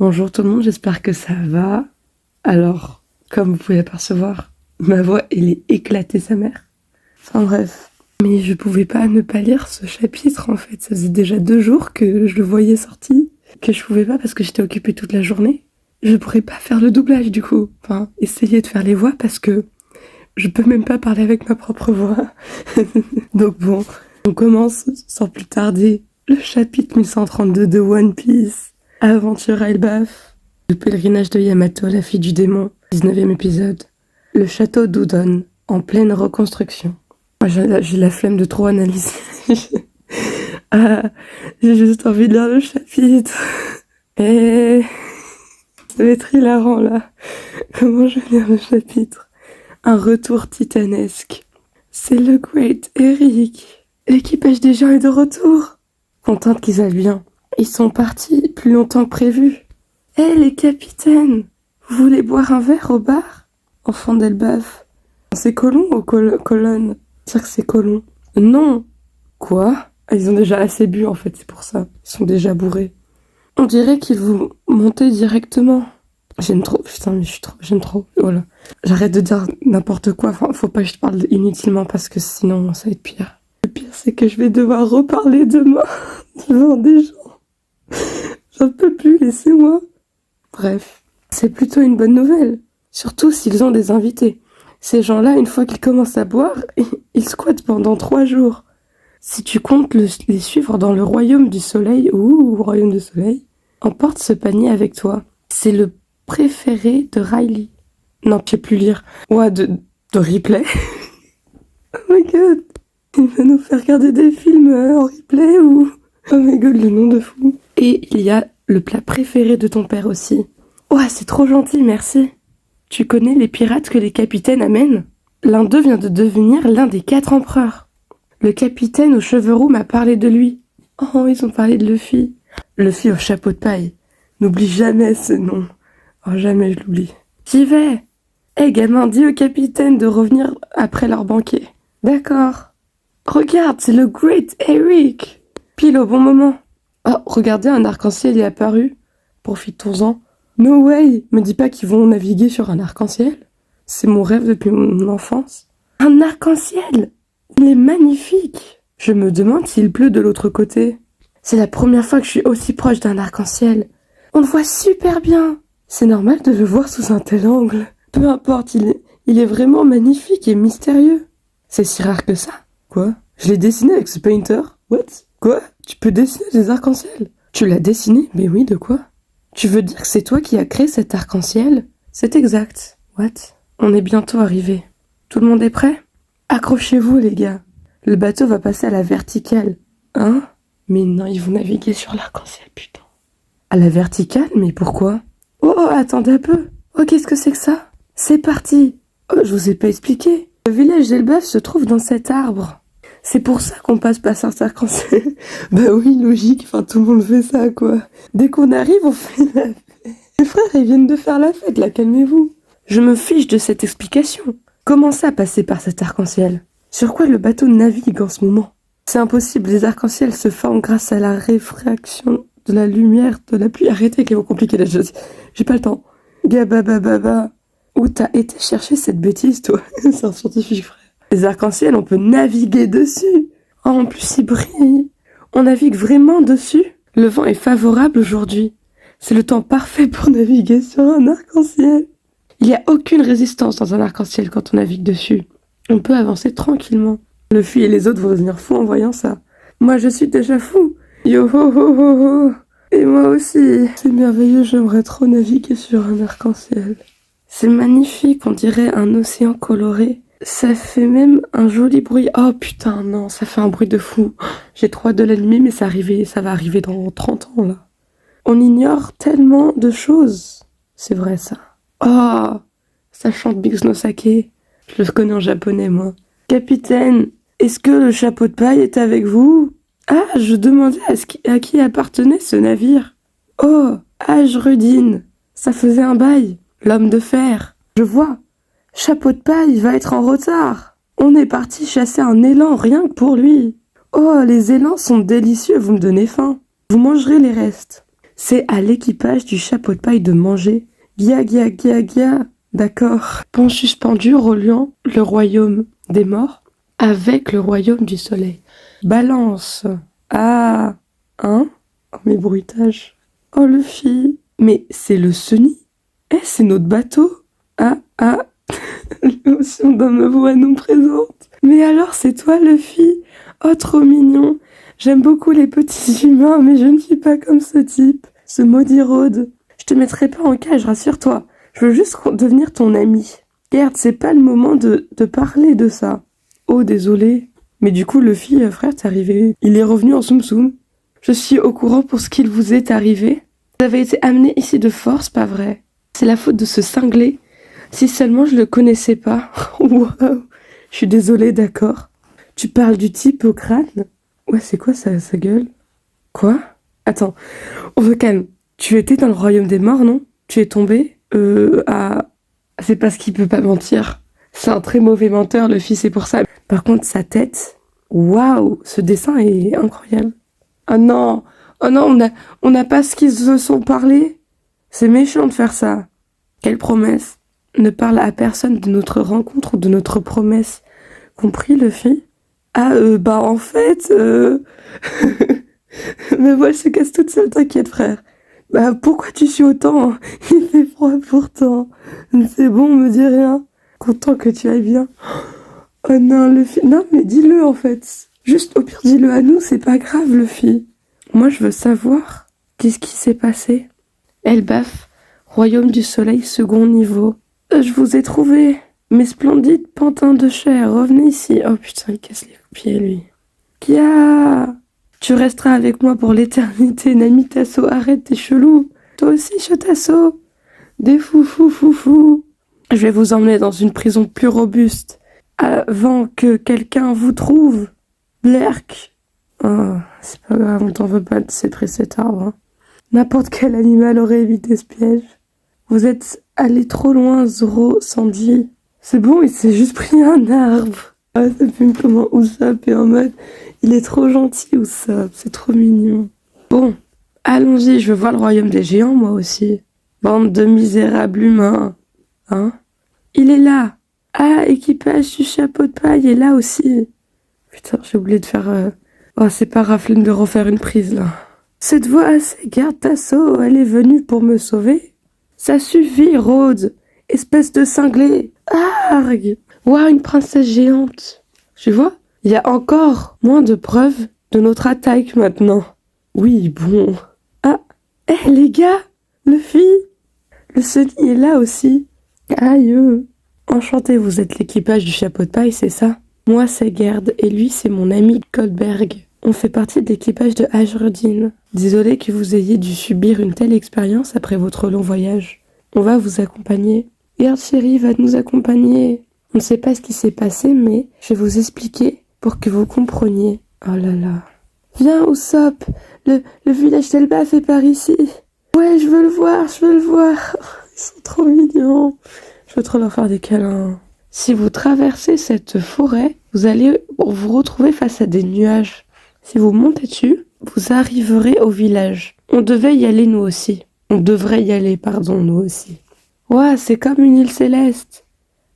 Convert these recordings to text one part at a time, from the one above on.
Bonjour tout le monde, j'espère que ça va. Alors, comme vous pouvez l'apercevoir, ma voix, elle est éclatée sa mère. Enfin bref. Mais je pouvais pas ne pas lire ce chapitre en fait. Ça faisait déjà 2 jours que je le voyais sorti, que je pouvais pas parce que j'étais occupée toute la journée. Je pourrais pas faire le doublage du coup. Enfin, essayer de faire les voix parce que je peux même pas parler avec ma propre voix. Donc bon, on commence sans plus tarder le chapitre 1132 de One Piece. Aventure à Elbaf. Le pèlerinage de Yamato, la fille du démon. 19e épisode. Le château d'Udon, en pleine reconstruction. Moi, j'ai la flemme de trop analyser. J'ai juste envie de lire le chapitre. Et ça va être hilarant là. Comment je vais lire le chapitre? Un retour titanesque. C'est le Great Eric. L'équipage des gens est de retour. Contente qu'ils aillent bien. Ils sont partis plus longtemps que prévu. Hé les capitaines, vous voulez boire un verre au bar? Enfant d'Elbaf. C'est Colon ou Colonne? Dire que c'est Colon. Non. Quoi? Ils ont déjà assez bu en fait, c'est pour ça. Ils sont déjà bourrés. On dirait qu'ils vous montaient directement. J'aime trop, putain mais j'aime trop, voilà. J'arrête de dire n'importe quoi, enfin faut pas que je parle inutilement parce que sinon ça va être pire. Le pire c'est que je vais devoir reparler demain devant des gens. J'en peux plus, laissez-moi. Bref, c'est plutôt une bonne nouvelle. Surtout s'ils ont des invités. Ces gens-là, une fois qu'ils commencent à boire, ils squattent pendant 3 jours. Si tu comptes les suivre dans le royaume du soleil, royaume du soleil, emporte ce panier avec toi. C'est le préféré de Riley. Non, je sais plus lire. Ouais, de Ripley. Oh my god. Il va nous faire regarder des films en replay ou... Oh my god, le nom de fou. Et il y a le plat préféré de ton père aussi. Ouais, c'est trop gentil, merci. Tu connais les pirates que les capitaines amènent? L'un d'eux vient de devenir l'un des 4 empereurs. Le capitaine aux cheveux roux m'a parlé de lui. Oh, ils ont parlé de Luffy. Luffy au chapeau de paille. N'oublie jamais ce nom. Oh, jamais je l'oublie. J'y vais. Hé, gamin, dis au capitaine de revenir après leur banquet. D'accord. Regarde, c'est le Great Eric. Pile au bon moment. Oh, regardez, un arc-en-ciel est apparu. Profitons-en. No way. Me dis pas qu'ils vont naviguer sur un arc-en-ciel. C'est mon rêve depuis mon enfance. Un arc-en-ciel. Il est magnifique. Je me demande s'il pleut de l'autre côté. C'est la première fois que je suis aussi proche d'un arc-en-ciel. On le voit super bien. C'est normal de le voir sous un tel angle. Peu importe, il est vraiment magnifique et mystérieux. C'est si rare que ça. Quoi? Je l'ai dessiné avec ce painter? What? Quoi? Tu peux dessiner des arcs-en-ciel? Tu l'as dessiné? Mais oui, de quoi? Tu veux dire que c'est toi qui as créé cet arc-en-ciel? C'est exact. What? On est bientôt arrivé. Tout le monde est prêt? Accrochez-vous, les gars. Le bateau va passer à la verticale. Hein? Mais non, ils vont naviguer sur l'arc-en-ciel, putain. À la verticale? Mais pourquoi? Oh, attendez un peu. Oh, qu'est-ce que c'est que ça? C'est parti. Oh, je vous ai pas expliqué. Le village d'Elbaf se trouve dans cet arbre. C'est pour ça qu'on passe par cet arc-en-ciel. Bah oui, logique. Enfin, tout le monde fait ça, quoi. Dès qu'on arrive, on fait la fête. Les frères, ils viennent de faire la fête, là, calmez-vous. Je me fiche de cette explication. Comment ça, passer par cet arc-en-ciel? Sur quoi le bateau navigue en ce moment? C'est impossible, les arcs-en-ciel se forment grâce à la réfraction de la lumière de la pluie. Arrêtez avec les mots compliqués, là, j'ai pas le temps. Gababababa. Où t'as été chercher cette bêtise, toi? C'est un scientifique, frère. Les arcs-en-ciel, on peut naviguer dessus. Oh, en plus, il brille. On navigue vraiment dessus. Le vent est favorable aujourd'hui. C'est le temps parfait pour naviguer sur un arc-en-ciel. Il n'y a aucune résistance dans un arc-en-ciel quand on navigue dessus. On peut avancer tranquillement. Luffy et les autres vont devenir fous en voyant ça. Moi, je suis déjà fou. Yo ho ho ho ho. Et moi aussi. C'est merveilleux, j'aimerais trop naviguer sur un arc-en-ciel. C'est magnifique, on dirait un océan coloré. Ça fait même un joli bruit. Oh putain, non, ça fait un bruit de fou. J'ai trop hâte de l'animer, mais ça va arriver dans 30 ans, là. On ignore tellement de choses. C'est vrai, ça. Oh, ça chante Big Snow Sake. Je le connais en japonais, moi. Capitaine, est-ce que le chapeau de paille est avec vous? Ah, je demandais à qui appartenait ce navire. Oh, Ajrudine. Ça faisait un bail. L'homme de fer. Je vois. Chapeau de paille va être en retard. On est parti chasser un élan rien que pour lui. Oh, les élans sont délicieux, vous me donnez faim. Vous mangerez les restes. C'est à l'équipage du chapeau de paille de manger. Gia, gia, gia, gia. D'accord. Pont suspendu reliant le royaume des morts avec le royaume du soleil. Balance. Ah. Hein? Oh, mes bruitages. Oh, Luffy. Mais c'est le Sunny. Eh, c'est notre bateau. Ah, ah. L'émotion dans ma voix non présente. Mais alors, c'est toi, Luffy? Oh, trop mignon. J'aime beaucoup les petits humains, mais je ne suis pas comme ce type. Ce maudit Rhodes. Je te mettrai pas en cage, rassure-toi. Je veux juste devenir ton ami. Regarde, c'est pas le moment de parler de ça. Oh, désolé. Mais du coup, Luffy, frère, t'es arrivé. Il est revenu en Tsum Tsum. Je suis au courant pour ce qu'il vous est arrivé. Vous avez été amené ici de force, pas vrai? C'est la faute de ce cinglé. Si seulement je le connaissais pas. Waouh. Je suis désolée, d'accord. Tu parles du type au crâne? Ouais, c'est quoi sa gueule? Quoi? Attends, on se calme. Tu étais dans le royaume des morts, non? Tu es tombé? C'est parce qu'il peut pas mentir. C'est un très mauvais menteur, le fils, c'est pour ça. Par contre, sa tête... Waouh, ce dessin est incroyable. Oh non, on n'a pas ce qu'ils se sont parlé. C'est méchant de faire ça. Quelle promesse? Ne parle à personne de notre rencontre ou de notre promesse. Compris, Luffy? En fait... Mais moi, je se casse toute seule, t'inquiète, frère. Bah, pourquoi tu suis autant? Il fait froid pourtant. C'est bon, me dis rien. Content que tu ailles bien. Oh non, Luffy. Non, mais dis-le, en fait. Juste, au pire, dis-le à nous, c'est pas grave, Luffy. Moi, je veux savoir. Qu'est-ce qui s'est passé? Elbaf, royaume du soleil, second niveau. Je vous ai trouvé. Mes splendides pantins de chair, revenez ici. Oh putain, il casse les pieds, lui. Kia! Tu resteras avec moi pour l'éternité, Namitasso, arrête, t'es chelou. Toi aussi, Shotasso. Des fous. Je vais vous emmener dans une prison plus robuste, avant que quelqu'un vous trouve. Blerk. Oh, c'est pas grave, on t'en veut pas de séparer cet arbre. Hein. N'importe quel animal aurait évité ce piège. Vous êtes allé trop loin, Zoro, Sandy. C'est bon, il s'est juste pris un arbre. Ah, ça fume comment Usopp est en mode... Il est trop gentil, Usopp, c'est trop mignon. Bon, allons-y, je veux voir le royaume des géants, moi aussi. Bande de misérables humains. Hein? Il est là. Ah, équipage du chapeau de paille est là aussi. Putain, j'ai oublié de faire... Oh, c'est pas raflem de refaire une prise, là. Cette voix assez garde Tasso, elle est venue pour me sauver. Ça suffit, Rhodes. Espèce de cinglé. Arg! Ouah, une princesse géante. Tu vois? Il y a encore moins de preuves de notre attaque maintenant. Oui, bon. Ah, les gars, Luffy, le Sunny est là aussi. Aïe. Enchanté, vous êtes l'équipage du chapeau de paille, c'est ça? Moi, c'est Gerd, et lui, c'est mon ami Goldberg. On fait partie de l'équipage de Ajrodin. Désolé que vous ayez dû subir une telle expérience après votre long voyage. On va vous accompagner. Gerd chérie va nous accompagner. On ne sait pas ce qui s'est passé, mais je vais vous expliquer pour que vous compreniez. Oh là là. Viens, Usopp, le village d'Elbaf est par ici. Ouais, je veux le voir. Ils sont trop mignons. Je veux trop leur faire des câlins. Si vous traversez cette forêt, vous allez vous retrouver face à des nuages. Si vous montez dessus, vous arriverez au village. On devrait y aller, nous aussi. Nous aussi. Ouais, c'est comme une île céleste.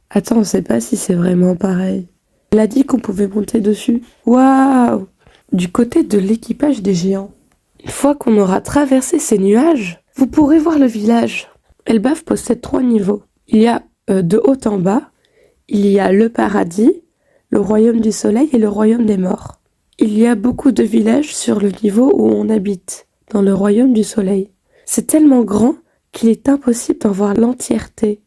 Attends, on sait pas si c'est vraiment pareil. Elle a dit qu'on pouvait monter dessus. Waouh! Du côté de l'équipage des géants. Une fois qu'on aura traversé ces nuages, vous pourrez voir le village. Elbaf possède 3 niveaux. Il y a de haut en bas, il y a le paradis, le royaume du soleil et le royaume des morts. Il y a beaucoup de villages sur le niveau où on habite, dans le royaume du soleil. C'est tellement grand qu'il est impossible d'en voir l'entièreté.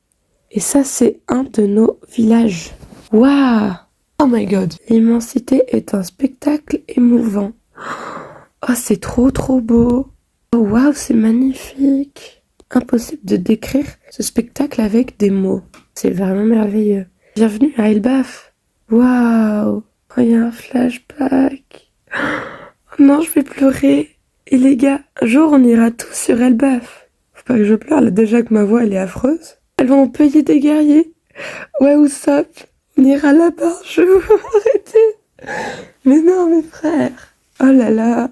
Et ça, c'est un de nos villages. Waouh! Oh my god! L'immensité est un spectacle émouvant. Oh, c'est trop beau! Oh, waouh, c'est magnifique! Impossible de décrire ce spectacle avec des mots. C'est vraiment merveilleux. Bienvenue à Elbaf! Waouh! Oh, il y a un flashback. Oh non, je vais pleurer. Et les gars, un jour on ira tous sur Elbaf. Faut pas que je pleure, là, déjà que ma voix elle est affreuse. Elles vont payer des guerriers. Ouais, Usopp, on ira là-bas un jour. Arrêtez. Mais non, mes frères. Oh là là.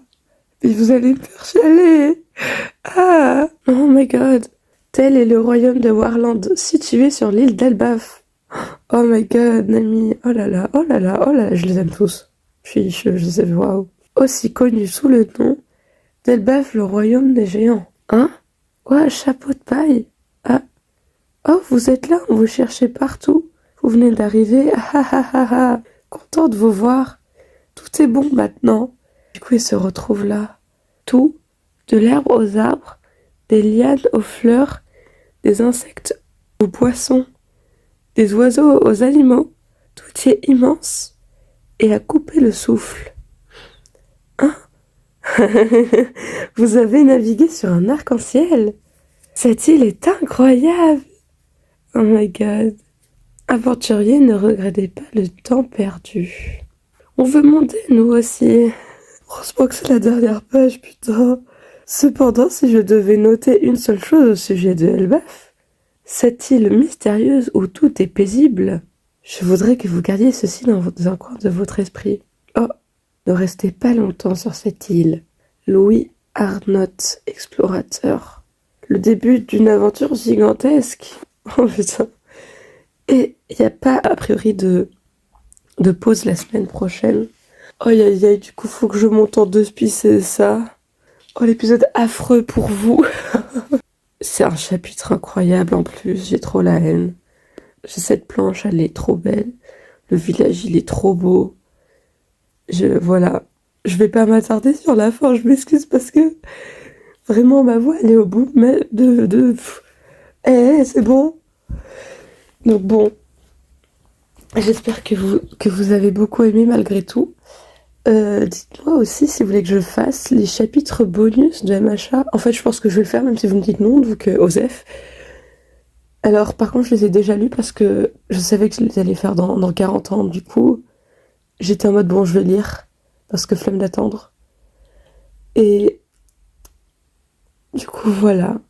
Mais vous allez me faire chialer. Ah, oh my god. Tel est le royaume de Warland, situé sur l'île d'Elbaf. Oh my god, Nami. Oh là là, oh là là, oh là là, je les aime tous. Je sais, waouh. Aussi connu sous le nom d'Elbaf, le royaume des géants. Hein? Ouais, chapeau de paille. Ah. Oh, vous êtes là, on vous cherchait partout. Vous venez d'arriver. Ah ah ah ah ah. Content de vous voir. Tout est bon maintenant. Du coup, ils se retrouvent là. Tout, de l'herbe aux arbres, des lianes aux fleurs, des insectes aux poissons, des oiseaux aux animaux. Tout est immense et à couper le souffle. Hein? Vous avez navigué sur un arc-en-ciel. Cette île est incroyable. Oh my god. Aventurier, ne regrettez pas le temps perdu. On veut monter, nous aussi. Heureusement que c'est la dernière page, putain. Cependant, si je devais noter une seule chose au sujet de Elbaf, cette île mystérieuse où tout est paisible, je voudrais que vous gardiez ceci dans un coin de votre esprit. Oh, ne restez pas longtemps sur cette île. Louis Arnott, explorateur. Le début d'une aventure gigantesque. Oh putain. Et il n'y a pas, a priori, de pause la semaine prochaine. Oh aïe aïe aïe, du coup, faut que je monte en 2 c'est ça. Oh, l'épisode affreux pour vous. C'est un chapitre incroyable en plus, j'ai trop la haine. Cette planche, elle est trop belle. Le village, il est trop beau. Voilà. Je vais pas m'attarder sur la fin, je m'excuse parce que vraiment ma voix, elle est au bout, mais c'est bon. Donc bon, j'espère que vous avez beaucoup aimé malgré tout. Dites-moi aussi si vous voulez que je fasse les chapitres bonus de MHA. En fait, je pense que je vais le faire, même si vous me dites non, vu que Osef. Alors, par contre, je les ai déjà lus parce que je savais que je les allais faire dans 40 ans. Du coup, j'étais en mode, bon, je vais lire, parce que flemme d'attendre. Et du coup, voilà.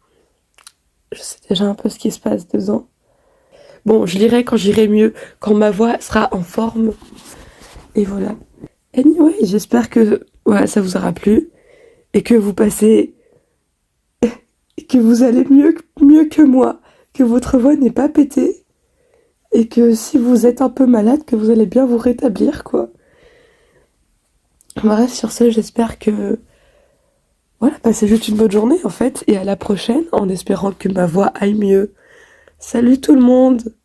Je sais déjà un peu ce qui se passe dedans. Bon, je lirai quand j'irai mieux, quand ma voix sera en forme. Et voilà. Anyway, j'espère que voilà, ça vous aura plu et que vous passez et que vous allez mieux que moi, que votre voix n'est pas pétée et que si vous êtes un peu malade, que vous allez bien vous rétablir, quoi. Bref, sur ce, j'espère que voilà, passez juste une bonne journée en fait et à la prochaine en espérant que ma voix aille mieux. Salut tout le monde!